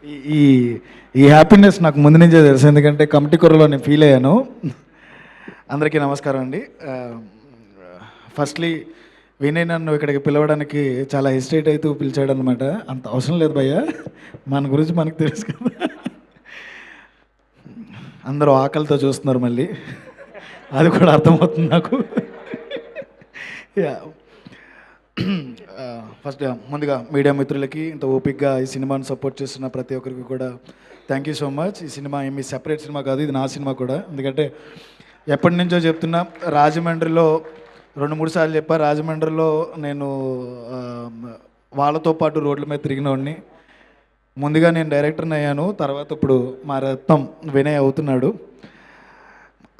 ఈ ఈ ఈ హ్యాపీనెస్ నాకు ముందు నుంచే తెలుసు, ఎందుకంటే కమిటీ కూరలో నేను ఫీల్ అయ్యాను. అందరికీ నమస్కారం అండి. ఫస్ట్లీ వినయ్ నన్ను ఇక్కడికి పిలవడానికి చాలా హెసిటేట్ అవుతూ పిలిచాడు అనమాట. అంత అవసరం లేదు భయ్య, మన గురించి మనకు తెలుసు కదా. అందరూ ఆకలితో చూస్తున్నారు మళ్ళీ, అది కూడా అర్థమవుతుంది నాకు. ఫస్ట్ ముందుగా మీడియా మిత్రులకి, ఇంత ఓపిక్గా ఈ సినిమాను సపోర్ట్ చేస్తున్న ప్రతి ఒక్కరికి కూడా థ్యాంక్ యూ సో మచ్. ఈ సినిమా ఏమి సెపరేట్ సినిమా కాదు, ఇది నా సినిమా కూడా. ఎందుకంటే ఎప్పటి నుంచో చెప్తున్నా, రాజమండ్రిలో 2-3 సార్లు చెప్పా, రాజమండ్రిలో నేను వాళ్ళతో పాటు రోడ్ల మీద తిరిగినవాడిని. ముందుగా నేను డైరెక్టర్ని అయ్యాను, తర్వాత ఇప్పుడు మా రత్నం వినయ్ అవుతున్నాడు.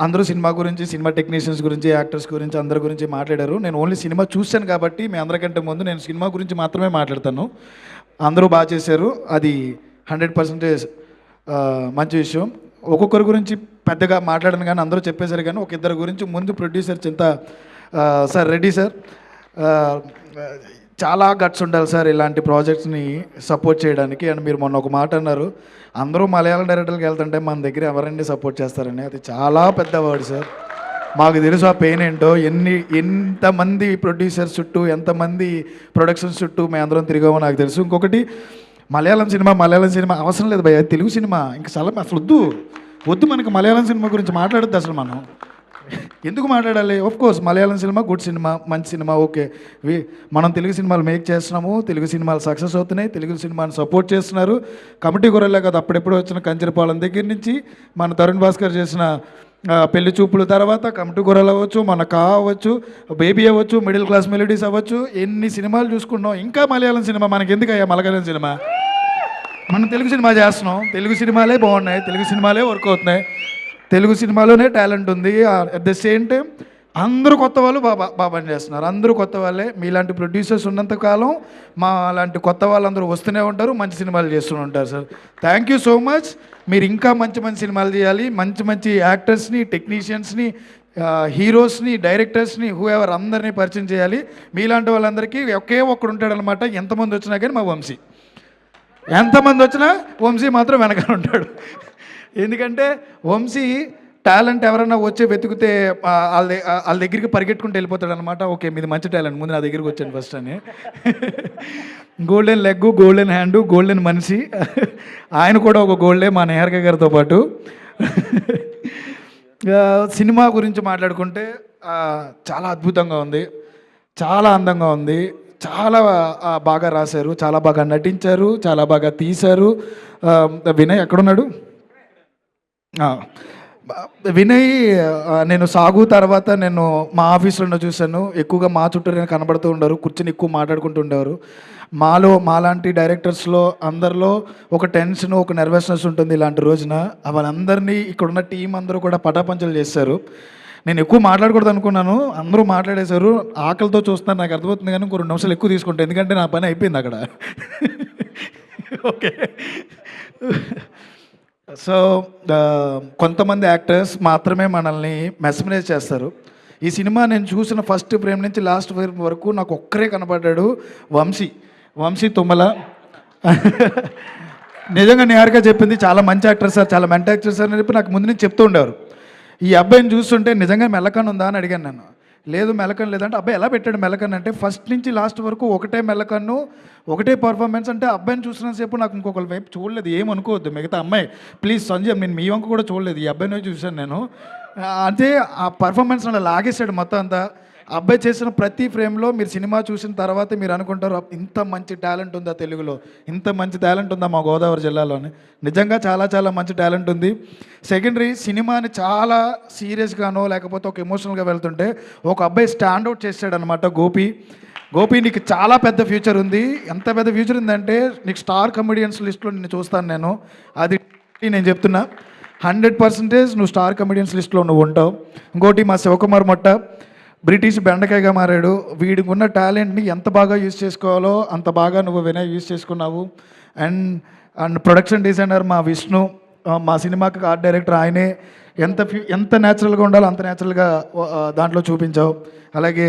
అందరూ సినిమా గురించి, సినిమా టెక్నీషియన్స్ గురించి, యాక్టర్స్ గురించి, అందరి గురించి మాట్లాడారు. నేను ఓన్లీ సినిమా చూశాను కాబట్టి మీ అందరికంటే ముందు నేను సినిమా గురించి మాత్రమే మాట్లాడతాను. అందరూ బాగా చేశారు, అది 100% మంచి విషయం. ఒక్కొక్కరి గురించి పెద్దగా మాట్లాడను కానీ అందరూ చెప్పేశారు. కానీ ఒక ఇద్దరు గురించి ముందు ప్రొడ్యూసర్ చింత సార్, రెడ్డి సార్, చాలా గట్స్ ఉండాలి సార్ ఇలాంటి ప్రాజెక్ట్స్ని సపోర్ట్ చేయడానికి. అండ్ మీరు మొన్న ఒక మాట అన్నారు, అందరూ మలయాళం డైరెక్టర్కి వెళ్తుంటే మన దగ్గర ఎవరండి సపోర్ట్ చేస్తారని. అది చాలా పెద్ద వర్డ్ సార్. మాకు తెలుసు ఆ పెయిన్ ఏంటో. ఎంతమంది ప్రొడ్యూసర్స్ చుట్టూ, ఎంతమంది ప్రొడక్షన్స్ చుట్టూ మేము అందరం తిరిగామో నాకు తెలుసు. ఇంకొకటి, మలయాళం సినిమా అవసరం లేదు భయ్య, తెలుగు సినిమా ఇంకా చాలా అసలు వద్దు మనకి మలయాళం సినిమా గురించి మాట్లాడద్దు అసలు. మనం ఎందుకు మాట్లాడాలి? Course Malayalam cinema good cinema, మంచి సినిమా, ఓకే. మనం తెలుగు సినిమాలు మేక్ చేస్తున్నాము, తెలుగు సినిమాలు సక్సెస్ అవుతున్నాయి, తెలుగు సినిమాని సపోర్ట్ చేస్తున్నారు. కమిటీ కూరలే కదా, అప్పుడెప్పుడు వచ్చిన కంచరపాలెం దగ్గర నుంచి మన తరుణ్ భాస్కర్ చేసిన పెళ్లి చూపుల తర్వాత కమిటీ కూరలు అవ్వచ్చు, మన అవ్వచ్చు, బేబీ అవ్వచ్చు, మిడిల్ క్లాస్ మెలోడీస్ అవ్వచ్చు, ఎన్ని సినిమాలు చూసుకున్నాం. ఇంకా మలయాళం సినిమా మనకి ఎందుకయ్యా? మలయాళం సినిమా మనం తెలుగు సినిమా చేస్తున్నాం, తెలుగు సినిమాలే బాగున్నాయి, తెలుగు సినిమాలే వర్క్ అవుతున్నాయి, తెలుగు సినిమాలోనే టాలెంట్ ఉంది. అట్ ద సేమ్ టైం అందరూ కొత్త వాళ్ళు బాగా పనిచేస్తున్నారు, అందరూ కొత్త వాళ్ళే. మీలాంటి ప్రొడ్యూసర్స్ ఉన్నంతకాలం మా లాంటి కొత్త వాళ్ళందరూ వస్తూనే ఉంటారు, మంచి సినిమాలు చేస్తూనే ఉంటారు sir. Thank you so much. మీరు ఇంకా మంచి మంచి సినిమాలు చేయాలి, మంచి మంచి యాక్టర్స్ని, టెక్నీషియన్స్ని, హీరోస్ని, డైరెక్టర్స్ని, హూఎవర్ అందరినీ పరిచయం చేయాలి. మీలాంటి వాళ్ళందరికీ ఒకే ఒక్కడు ఉంటాడనమాట. ఎంతమంది వచ్చినా కానీ మా వంశీ, ఎంతమంది వచ్చినా వంశీ మాత్రం వెనకాల ఉంటాడు. ఎందుకంటే వంశీ టాలెంట్ ఎవరైనా వచ్చి వెతికితే వాళ్ళ దగ్గరికి పరిగెట్టుకుంటూ వెళ్ళిపోతాడు అనమాట. ఓకే, మీది మంచి టాలెంట్, ముందు నా దగ్గరికి వచ్చాను ఫస్ట్ అని. Golden leg, golden hand, golden మనిషి. ఆయన కూడా ఒక గోల్డే మా నిహారిక గారితో పాటు. సినిమా గురించి మాట్లాడుకుంటే చాలా అద్భుతంగా ఉంది, చాలా అందంగా ఉంది, చాలా బాగా రాశారు, చాలా బాగా నటించారు, చాలా బాగా తీశారు. వినయ్ ఎక్కడున్నాడు? వినయ్ నేను సాగు తర్వాత నేను మా ఆఫీస్లో చూశాను, ఎక్కువగా మా చుట్టూ నేను కనబడుతూ ఉండరు, కూర్చొని ఎక్కువ మాట్లాడుకుంటూ ఉండేవారు. మాలాంటి డైరెక్టర్స్లో అందరిలో ఒక టెన్షన్, ఒక నర్వస్నెస్ ఉంటుంది ఇలాంటి రోజున. వాళ్ళందరినీ ఇక్కడున్న టీం అందరూ కూడా పటాపంచలు చేశారు. నేను ఎక్కువ మాట్లాడకూడదు అనుకున్నాను, అందరూ మాట్లాడేశారు. ఆకలితో చూస్తాను, నాకు అర్థమవుతుంది, కానీ ఇంకో 2 నిమిషాలు ఎక్కువ తీసుకుంటాను, ఎందుకంటే నా పని అయిపోయింది అక్కడ. ఓకే. సో కొంతమంది యాక్టర్స్ మాత్రమే మనల్ని మెస్మరైజ్ చేస్తారు. ఈ సినిమా నేను చూసిన ఫస్ట్ ఫ్రేమ్ నుంచి లాస్ట్ ఫ్రేమ్ వరకు నాకు ఒక్కరే కనపడ్డాడు, వంశీ తుమ్మల. నిజంగా నిహారిక చెప్పింది, చాలా మంచి యాక్టర్ సార్, చాలా మంచి యాక్టర్ సార్ అని చెప్పి నాకు ముందు నుంచి చెప్తూ ఉండేవారు. ఈ అబ్బాయిని చూస్తుంటే నిజంగా మెల్లకన్ ఉందా అని అడిగాను నేను. లేదు మెల్లకన్ లేదంటే, అబ్బాయి ఎలా పెట్టాడు మెల్లకన్ అంటే, ఫస్ట్ నుంచి లాస్ట్ వరకు ఒకటే మెల్లకన్ను, ఒకటే పర్ఫార్మెన్స్. అంటే అబ్బాయిని చూసినంతసేపు నాకు ఇంకొకరి వైపు చూడలేదు, ఏమనుకోవద్దు మిగతా అమ్మాయి, ప్లీజ్ సంజయ్, నేను మీ వంక కూడా చూడలేదు, ఈ అబ్బాయిని చూశాను నేను. అంటే ఆ పర్ఫార్మెన్స్ అలా లాగేశాడు మొత్తం అంతా. అబ్బాయి చేసిన ప్రతి ఫ్రేమ్లో మీరు సినిమా చూసిన తర్వాత మీరు అనుకుంటారు, ఇంత మంచి టాలెంట్ ఉందా తెలుగులో, ఇంత మంచి టాలెంట్ ఉందా మా గోదావరి జిల్లాలోని. నిజంగా చాలా చాలా మంచి టాలెంట్ ఉంది. సెకండరీ, సినిమాని చాలా సీరియస్గానో లేకపోతే ఒక ఎమోషనల్గా వెళ్తుంటే ఒక అబ్బాయి స్టాండ్అవుట్ చేశాడనమాట, గోపి నీకు చాలా పెద్ద ఫ్యూచర్ ఉంది. ఎంత పెద్ద ఫ్యూచర్ ఉందంటే, నీకు స్టార్ కమెడియన్స్ లిస్ట్లో నిన్ను చూస్తాను నేను, అది నేను చెప్తున్నా. 100% నువ్వు స్టార్ కమెడియన్స్ లిస్ట్లో నువ్వు ఉంటావు. ఇంకోటి, మా శివకుమార్ మొట్ట బ్రిటిష్ బెండకాయగా మారాడు. వీడికి ఉన్న టాలెంట్ని ఎంత బాగా యూజ్ చేసుకోవాలో అంత బాగా నువ్వు వినయ్ యూజ్ చేసుకున్నావు. అండ్ ప్రొడక్షన్ డిజైనర్ మా విష్ణు, మా సినిమాకి ఆర్ట్ డైరెక్టర్ ఆయనే. ఎంత న్యాచురల్గా ఉండాలో అంత న్యాచురల్గా దాంట్లో చూపించావు. అలాగే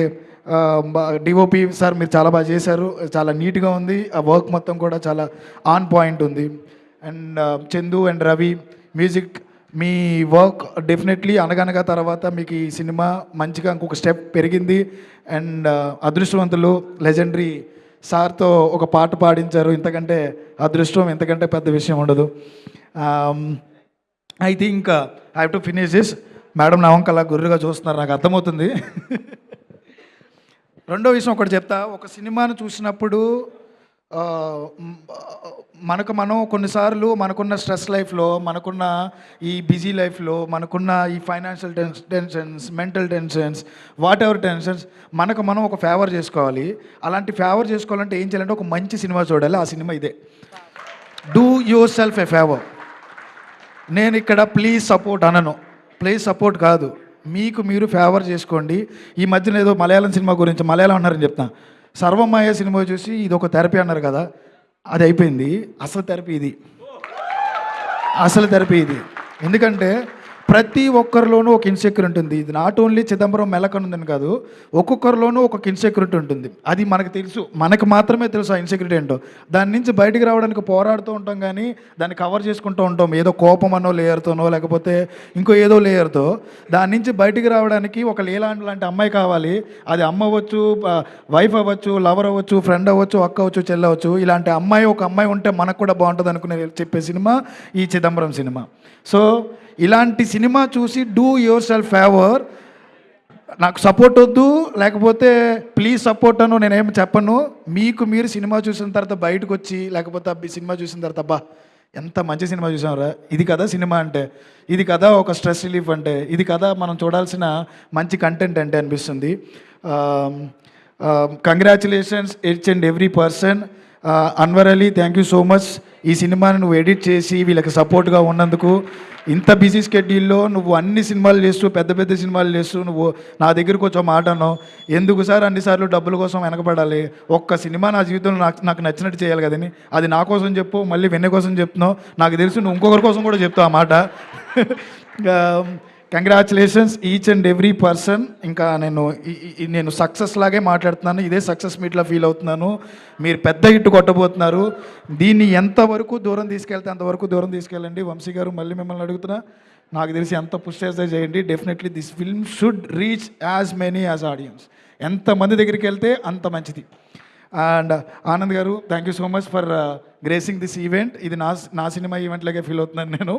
డిఓపి సార్, మీరు చాలా బాగా చేశారు, చాలా నీట్గా ఉంది, ఆ వర్క్ మొత్తం కూడా చాలా ఆన్ పాయింట్ ఉంది. And Chandu and Ravi music, me work definitely అనగనగా తర్వాత మీకు ఈ సినిమా మంచిగా ఇంకొక స్టెప్ పెరిగింది. అండ్ అదృష్టవంతులు లెజెండరీ సార్తో ఒక పాట పాడించారు. ఇంతకంటే అదృష్టం, ఇంతకంటే పెద్ద విషయం ఉండదు. I think I have to finish this. Madam నా వంక అలా గుర్రుగా చూస్తున్నారు, నాకు అర్థమవుతుంది. రెండో విషయం ఒకటి చెప్తా. ఒక సినిమాను చూసినప్పుడు మనం కొన్నిసార్లు మనకున్న స్ట్రెస్ లైఫ్లో, మనకున్న ఈ బిజీ లైఫ్లో, మనకున్న ఈ financial tensions, mental tensions, what ever tensions, మనం ఒక ఫేవర్ చేసుకోవాలి. అలాంటి ఫేవర్ చేసుకోవాలంటే ఏం చేయాలంటే ఒక మంచి సినిమా చూడాలి. ఆ సినిమా ఇదే. Do your self a favour. నేను ఇక్కడ ప్లీజ్ సపోర్ట్ అనను, ప్లీజ్ సపోర్ట్ కాదు, మీకు మీరు ఫేవర్ చేసుకోండి. ఈ మధ్యన ఏదో మలయాళం సినిమా గురించి, మలయాళం అన్నారని చెప్తా, సర్వమాయ సినిమా చూసి ఇది ఒక థెరపీ అన్నారు కదా, అది అయిపోయింది. అసలు థెరపీ ఇది, అసలు థెరపీ ఇది. ఎందుకంటే ప్రతి ఒక్కరిలోనూ ఒక ఇన్సెక్యూర్ ఉంటుంది. ఇది నాట్ ఓన్లీ చిదంబరం మెలకన్ ఉందని కాదు, ఒక్కొక్కరిలోనూ ఒక ఇన్సెక్యూరిటీ ఉంటుంది. అది మనకు తెలుసు, మనకు మాత్రమే తెలుసు ఆ ఇన్సెక్యూరిటీ ఏంటో. దాని నుంచి బయటికి రావడానికి పోరాడుతూ ఉంటాం, కానీ దాన్ని కవర్ చేసుకుంటూ ఉంటాం ఏదో కోపం అనో లేయర్తోనో, లేకపోతే ఇంకో ఏదో లేయర్తో. దాని నుంచి బయటికి రావడానికి ఒక లాంటి అమ్మాయి కావాలి. అది అమ్మ అవ్వచ్చు, వైఫ్ అవ్వచ్చు, లవర్ అవ్వచ్చు, ఫ్రెండ్ అవ్వచ్చు, అక్క అవ్వచ్చు, చెల్లవచ్చు. ఇలాంటి ఒక అమ్మాయి ఉంటే మనకు కూడా బాగుంటుంది అనుకునే చెప్పే సినిమా ఈ చిదంబరం సినిమా. సో ఇలాంటి సినిమా చూసి డూ యువర్ సెల్ఫ్ ఫేవర్. నాకు సపోర్ట్ వద్దు, లేకపోతే ప్లీజ్ సపోర్ట్ అను నేనేమి చెప్పను. మీకు మీరు సినిమా చూసిన తర్వాత బయటకు వచ్చి, లేకపోతే సినిమా చూసిన తర్వాత అబ్బా ఎంత మంచి సినిమా చూసాంరా, ఇది కదా సినిమా అంటే, ఇది కదా ఒక స్ట్రెస్ రిలీఫ్ అంటే, ఇది కదా మనం చూడాల్సిన మంచి కంటెంట్ అంటే అనిపిస్తుంది. Congratulations each and every person. Anwar Ali, thank you so much. ఈ సినిమాని నువ్వు ఎడిట్ చేసి వీళ్ళకి సపోర్ట్గా ఉన్నందుకు. ఇంత బిజీ స్కెడ్యూల్లో నువ్వు అన్ని సినిమాలు చేస్తూ, పెద్ద పెద్ద సినిమాలు చేస్తూ, నువ్వు నా దగ్గరకు వచ్చి మాట అన్నావు. ఎందుకు సార్ అన్నిసార్లు డబ్బుల కోసం వెనకపడాలి? ఒక్క సినిమా నా జీవితంలో నాకు నచ్చినట్టు చేయాలి కదని. అది నా కోసం చెప్పు, మళ్ళీ వెన్నె కోసం చెప్తున్నావు. నాకు తెలుసు నువ్వు ఇంకొకరి కోసం కూడా చెప్తావు ఆ మాట. Congratulations each and every person. ఇంకా నేను సక్సెస్ లాగే మాట్లాడుతున్నాను, ఇదే సక్సెస్ మీట్లా ఫీల్ అవుతున్నాను. మీరు పెద్ద హిట్ కొట్టబోతున్నారు. దీన్ని ఎంతవరకు దూరం తీసుకెళ్తే అంతవరకు దూరం తీసుకెళ్ళండి. వంశీ గారు మళ్ళీ మిమ్మల్ని అడుగుతున్నా, నాకు తెలిసి ఎంత పుష్ చేస్తే చేయండి. Definitely this film should reach as many as audience. ఎంతమంది దగ్గరికి వెళ్తే అంత మంచిది. అండ్ ఆనంద్ గారు, thank you so much for gracing this event. ఇది నా సినిమా ఈవెంట్ లాగే ఫీల్ అవుతున్నాను నేను.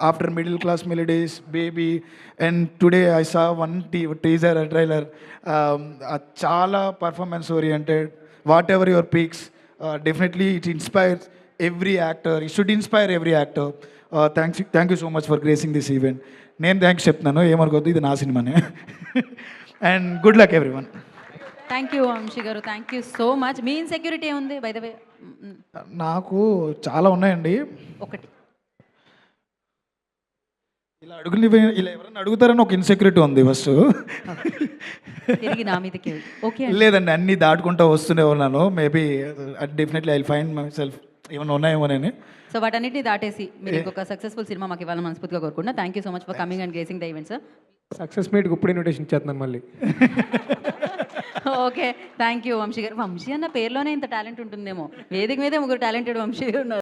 After middle class melodies, baby, and today I saw one teaser trailer. చాలా performance oriented. Whatever your peaks, definitely it inspires every actor. It should inspire every actor. Thank you so much for gracing this event. నేను thanks చెప్తున్నాను, ఏమనుకోవద్దు, ఇది నా సినిమానే. And good luck everyone. Thank you Vamshi గారు, thank you so much. మీ insecurity ఏముంది by the way? నాకు చాలా ఉన్నాయండి. ఒకటి ఇలా ఎవరైనా అడుగుతారని ఒక ఇన్సెక్యూరిటీ ఉంది ఫస్ట్. తిరిగి నా మీదకి ఓకే లేదండి, అన్నీ దాటుకుంటూ వస్తూనే ఉన్నాను. Maybe definitely I will find my self ఏమైనా ఉన్నాయేమోనని. సో వాటన్నిటిని దాటేసి మీరు ఇంకొక సక్సెస్ఫుల్ సినిమా మాకు ఇవ్వాలని మనస్ఫూర్తిగా కోరుకుంటున్నా. Thank you so much for coming and gracing the event sir. Success మీట్కి ఇప్పుడు ఇన్విటేషన్ ఇచ్చేస్తున్నాను మళ్ళీ. ఓకే, థ్యాంక్ యూ వంశీ గారు. వంశీ అన్న పేరులోనే ఇంత టాలెంట్ ఉంటుందేమో. వేదిక మీదే ముగ్గురు టాలెంటెడ్ వంశీ గారు ఉన్నారు.